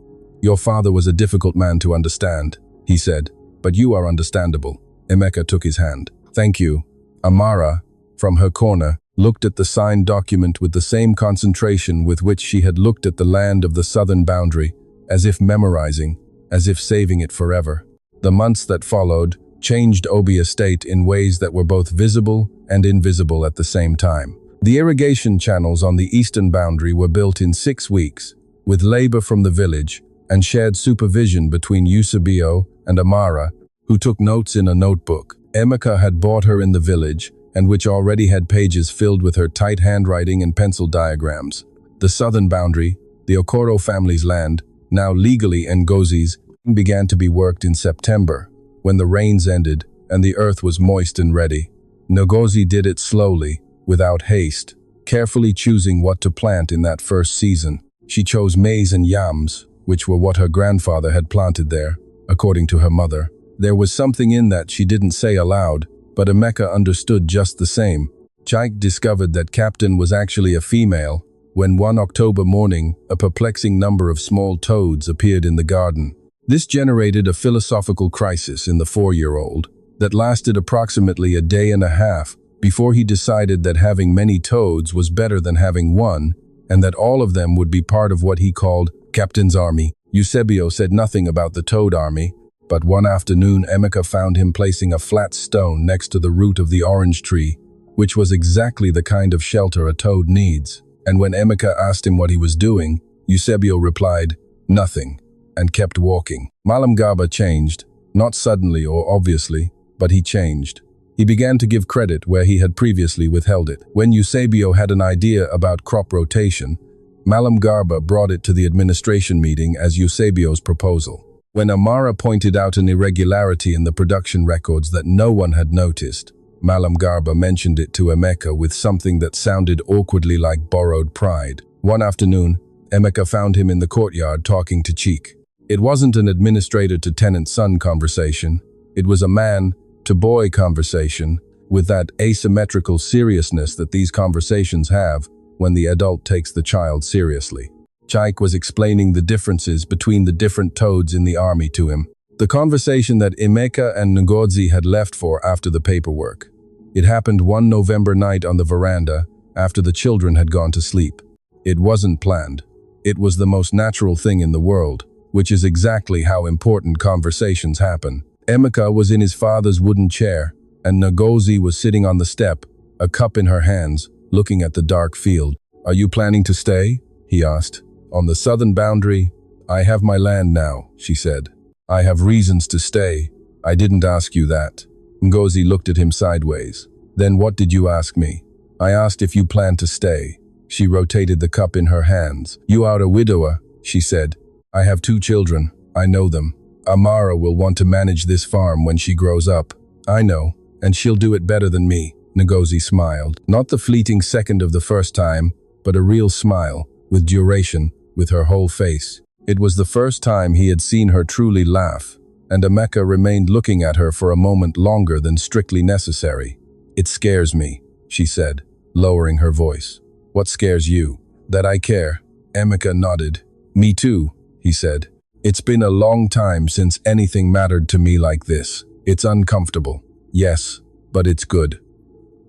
"Your father was a difficult man to understand," he said, "but you are understandable." Emeka took his hand. "Thank you." Amara, from her corner, looked at the signed document with the same concentration with which she had looked at the land of the southern boundary, as if memorizing, as if saving it forever. The months that followed changed Obi Estate in ways that were both visible and invisible at the same time. The irrigation channels on the eastern boundary were built in 6 weeks, with labor from the village and shared supervision between Eusebio and Amara, who took notes in a notebook Emeka had bought her in the village, and which already had pages filled with her tight handwriting and pencil diagrams. The southern boundary, the Okoro family's land, now legally Ngozi's, began to be worked in September, when the rains ended and the earth was moist and ready. Ngozi did it slowly, without haste, carefully choosing what to plant in that first season. She chose maize and yams, which were what her grandfather had planted there, according to her mother. There was something in that she didn't say aloud, but Emeka understood just the same. Chaik discovered that Captain was actually a female, when one October morning, a perplexing number of small toads appeared in the garden. This generated a philosophical crisis in the 4-year-old that lasted approximately a day and a half before he decided that having many toads was better than having one, and that all of them would be part of what he called Captain's Army. Eusebio said nothing about the toad army, but one afternoon Emeka found him placing a flat stone next to the root of the orange tree, which was exactly the kind of shelter a toad needs. And when Emeka asked him what he was doing, Eusebio replied, "Nothing," and kept walking. Malam Garba changed, not suddenly or obviously, but he changed. He began to give credit where he had previously withheld it. When Eusebio had an idea about crop rotation, Malam Garba brought it to the administration meeting as Eusebio's proposal. When Amara pointed out an irregularity in the production records that no one had noticed, Malam Garba mentioned it to Emeka with something that sounded awkwardly like borrowed pride. One afternoon, Emeka found him in the courtyard talking to Cheek. It wasn't an administrator-to-tenant-son conversation. It was a man-to-boy conversation, with that asymmetrical seriousness that these conversations have when the adult takes the child seriously. Chaik was explaining the differences between the different toads in the army to him. The conversation that Emeka and Ngozi had left for after the paperwork. It happened one November night on the veranda, after the children had gone to sleep. It wasn't planned. It was the most natural thing in the world, which is exactly how important conversations happen. Emeka was in his father's wooden chair, and Ngozi was sitting on the step, a cup in her hands, looking at the dark field. "Are you planning to stay?" he asked. "On the southern boundary, I have my land now," she said. "I have reasons to stay. I didn't ask you that." Ngozi looked at him sideways. "Then what did you ask me?" "I asked if you plan to stay." She rotated the cup in her hands. "You are a widower," she said. "I have 2 children. I know them. Amara will want to manage this farm when she grows up. I know, and she'll do it better than me." Ngozi smiled. Not the fleeting second of the first time, but a real smile, with duration, with her whole face. It was the first time he had seen her truly laugh, and Emeka remained looking at her for a moment longer than strictly necessary. "It scares me," she said, lowering her voice. "What scares you?" "That I care." Emeka nodded. "Me too," he said. "It's been a long time since anything mattered to me like this. It's uncomfortable." "Yes, but it's good."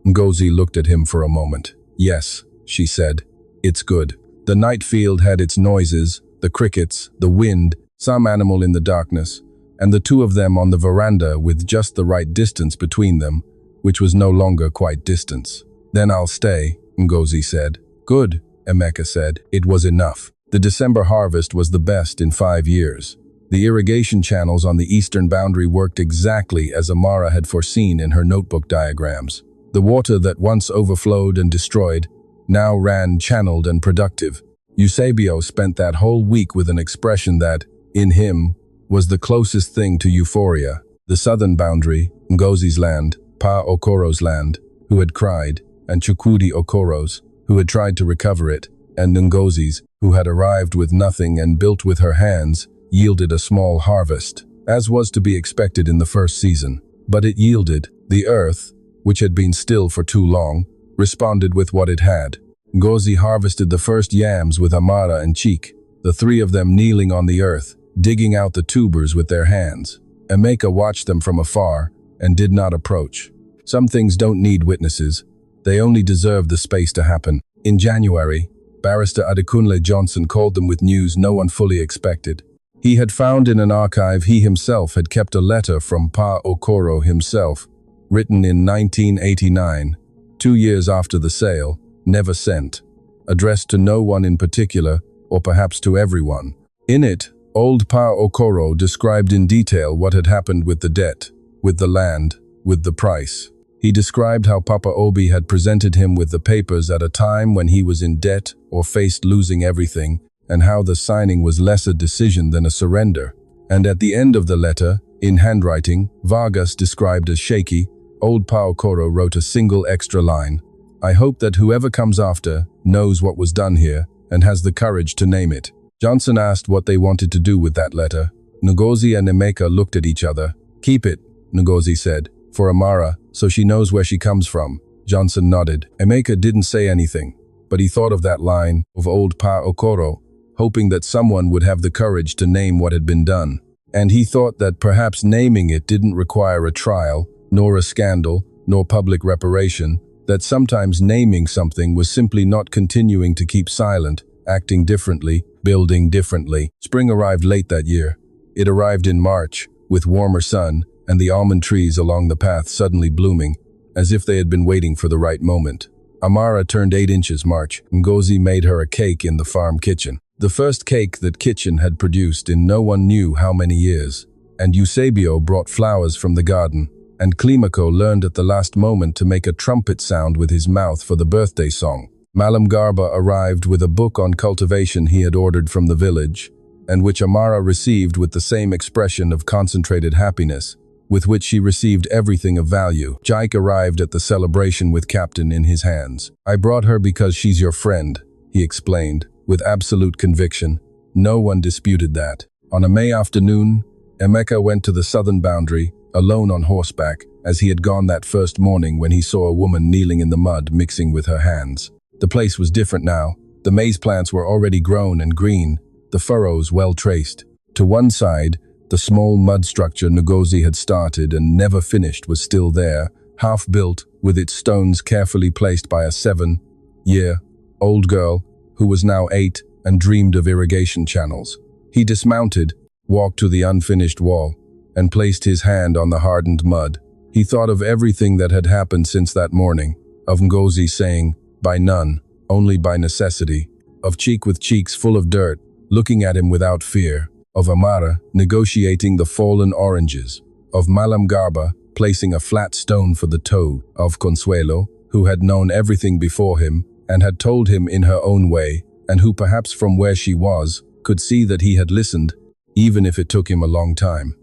Ngozi looked at him for a moment. "Yes," she said, "it's good." The night field had its noises, the crickets, the wind, some animal in the darkness, and the 2 of them on the veranda with just the right distance between them, which was no longer quite distance. "Then I'll stay," Ngozi said. "Good," Emeka said. It was enough. The December harvest was the best in 5 years. The irrigation channels on the eastern boundary worked exactly as Amara had foreseen in her notebook diagrams. The water that once overflowed and destroyed now ran channeled and productive. Eusebio spent that whole week with an expression that, in him, was the closest thing to euphoria. The southern boundary, Ngozi's land, Pa Okoro's land, who had cried, and Chukwudi Okoro's, who had tried to recover it, and Ngozi's, who had arrived with nothing and built with her hands, yielded a small harvest, as was to be expected in the first season. But it yielded. The earth, which had been still for too long, responded with what it had. Ngozi harvested the first yams with Amara and Cheek, the three of them kneeling on the earth, digging out the tubers with their hands. Emeka watched them from afar and did not approach. Some things don't need witnesses. They only deserve the space to happen. In January, Barrister Adekunle Johnson called them with news no one fully expected. He had found in an archive he himself had kept a letter from Pa Okoro himself, written in 1989, 2 years after the sale, never sent, addressed to no one in particular, or perhaps to everyone. In it, old Pa Okoro described in detail what had happened with the debt, with the land, with the price. He described how Papa Obi had presented him with the papers at a time when he was in debt or faced losing everything, and how the signing was less a decision than a surrender. And at the end of the letter, in handwriting, Vargas described as shaky, old Pa Okoro wrote a single extra line: "I hope that whoever comes after knows what was done here and has the courage to name it." Johnson asked what they wanted to do with that letter. Ngozi and Emeka looked at each other. "Keep it," Ngozi said, "for Amara, so she knows where she comes from." Johnson nodded. Emeka didn't say anything, but he thought of that line of old Pa Okoro, hoping that someone would have the courage to name what had been done. And he thought that perhaps naming it didn't require a trial, nor a scandal, nor public reparation, that sometimes naming something was simply not continuing to keep silent, acting differently, building differently. Spring arrived late that year. It arrived in March, with warmer sun, and the almond trees along the path suddenly blooming, as if they had been waiting for the right moment. Amara turned 8 inches March. Ngozi made her a cake in the farm kitchen. The first cake that kitchen had produced in no one knew how many years. And Eusebio brought flowers from the garden, and Climacco learned at the last moment to make a trumpet sound with his mouth for the birthday song. Malam Garba arrived with a book on cultivation he had ordered from the village, and which Amara received with the same expression of concentrated happiness, with which she received everything of value. Jike arrived at the celebration with Captain in his hands. "I brought her because she's your friend," he explained, with absolute conviction. No one disputed that. On a May afternoon, Emeka went to the southern boundary, alone on horseback, as he had gone that first morning when he saw a woman kneeling in the mud mixing with her hands. The place was different now. The maize plants were already grown and green, the furrows well traced. To one side, the small mud structure Ngozi had started and never finished was still there, half-built, with its stones carefully placed by a 7-year-old girl who was now 8 and dreamed of irrigation channels. He dismounted, walked to the unfinished wall, and placed his hand on the hardened mud. He thought of everything that had happened since that morning, of Ngozi saying, "By none, only by necessity," of Cheek with cheeks full of dirt, looking at him without fear, of Amara negotiating the fallen oranges, of Malam Garba placing a flat stone for the toe, of Consuelo, who had known everything before him and had told him in her own way, and who perhaps from where she was could see that he had listened, even if it took him a long time.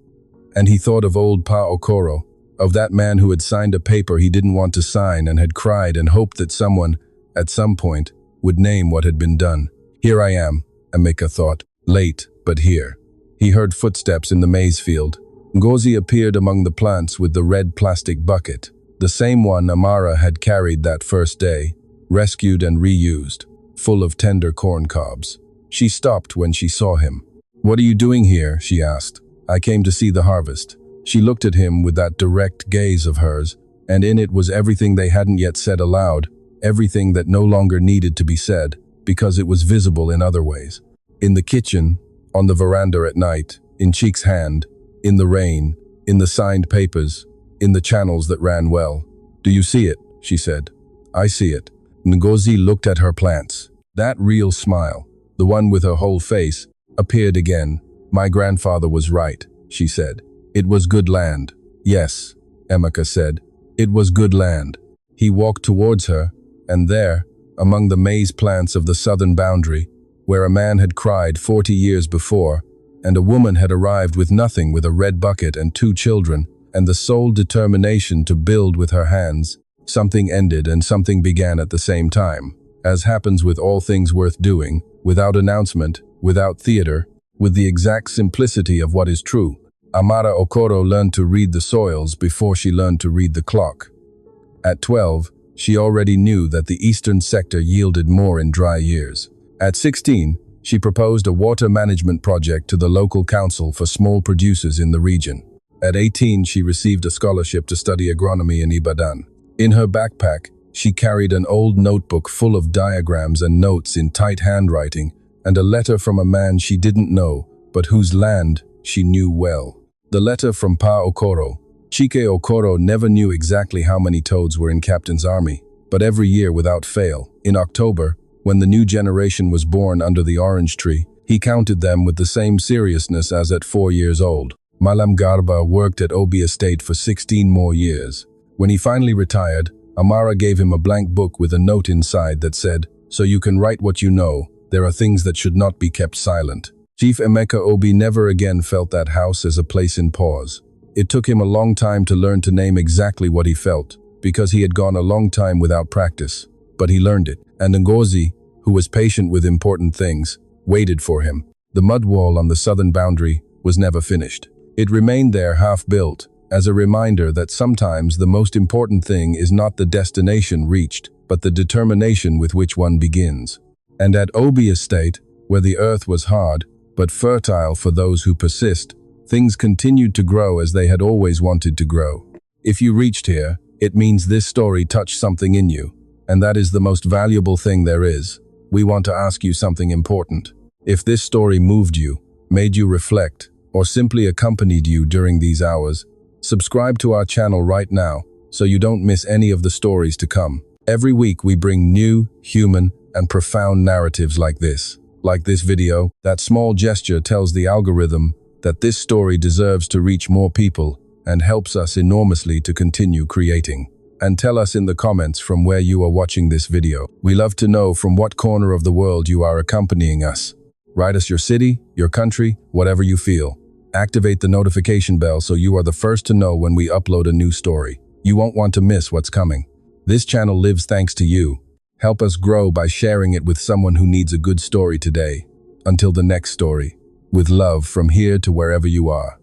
And he thought of old Pa Okoro, of that man who had signed a paper he didn't want to sign and had cried and hoped that someone, at some point, would name what had been done. "Here I am," Emeka thought, "late, but here." He heard footsteps in the maize field. Ngozi appeared among the plants with the red plastic bucket, the same one Amara had carried that first day, rescued and reused, full of tender corn cobs. She stopped when she saw him. "What are you doing here?" she asked. "I came to see the harvest." She looked at him with that direct gaze of hers, and in it was everything they hadn't yet said aloud, everything that no longer needed to be said, because it was visible in other ways. In the kitchen, on the veranda at night, in Cheek's hand, in the rain, in the signed papers, in the channels that ran well. "Do you see it?" she said. "I see it." Ngozi looked at her plants. That real smile, the one with her whole face, appeared again. "My grandfather was right," she said. "It was good land." "Yes," Emeka said. "It was good land." He walked towards her, and there, among the maize plants of the southern boundary, where a man had cried 40 years before, and a woman had arrived with nothing with a red bucket and 2 children, and the sole determination to build with her hands. Something ended and something began at the same time, as happens with all things worth doing, without announcement, without theater, with the exact simplicity of what is true. Amara Okoro learned to read the soils before she learned to read the clock. At 12, she already knew that the eastern sector yielded more in dry years. At 16, she proposed a water management project to the local council for small producers in the region. At 18, she received a scholarship to study agronomy in Ibadan. In her backpack, she carried an old notebook full of diagrams and notes in tight handwriting, and a letter from a man she didn't know, but whose land she knew well. The letter from Pa Okoro. Chike Okoro never knew exactly how many toads were in Captain's army, but every year without fail, in October, when the new generation was born under the orange tree, he counted them with the same seriousness as at 4 years old. Malam Garba worked at Obi Estate for 16 more years. When he finally retired, Amara gave him a blank book with a note inside that said, "So you can write what you know, there are things that should not be kept silent." Chief Emeka Obi never again felt that house as a place in pause. It took him a long time to learn to name exactly what he felt, because he had gone a long time without practice. But he learned it, and Ngozi, who was patient with important things, waited for him. The mud wall on the southern boundary was never finished. It remained there half-built, as a reminder that sometimes the most important thing is not the destination reached, but the determination with which one begins. And at Obi Estate, where the earth was hard, but fertile for those who persist, things continued to grow as they had always wanted to grow. If you reached here, it means this story touched something in you, and that is the most valuable thing there is. We want to ask you something important. If this story moved you, made you reflect, or simply accompanied you during these hours, subscribe to our channel right now so you don't miss any of the stories to come. Every week we bring new, human, and profound narratives like this. Like this video, that small gesture tells the algorithm that this story deserves to reach more people and helps us enormously to continue creating. And tell us in the comments from where you are watching this video. We love to know from what corner of the world you are accompanying us. Write us your city, your country, whatever you feel. Activate the notification bell so you are the first to know when we upload a new story. You won't want to miss what's coming. This channel lives thanks to you. Help us grow by sharing it with someone who needs a good story today. Until the next story. With love from here to wherever you are.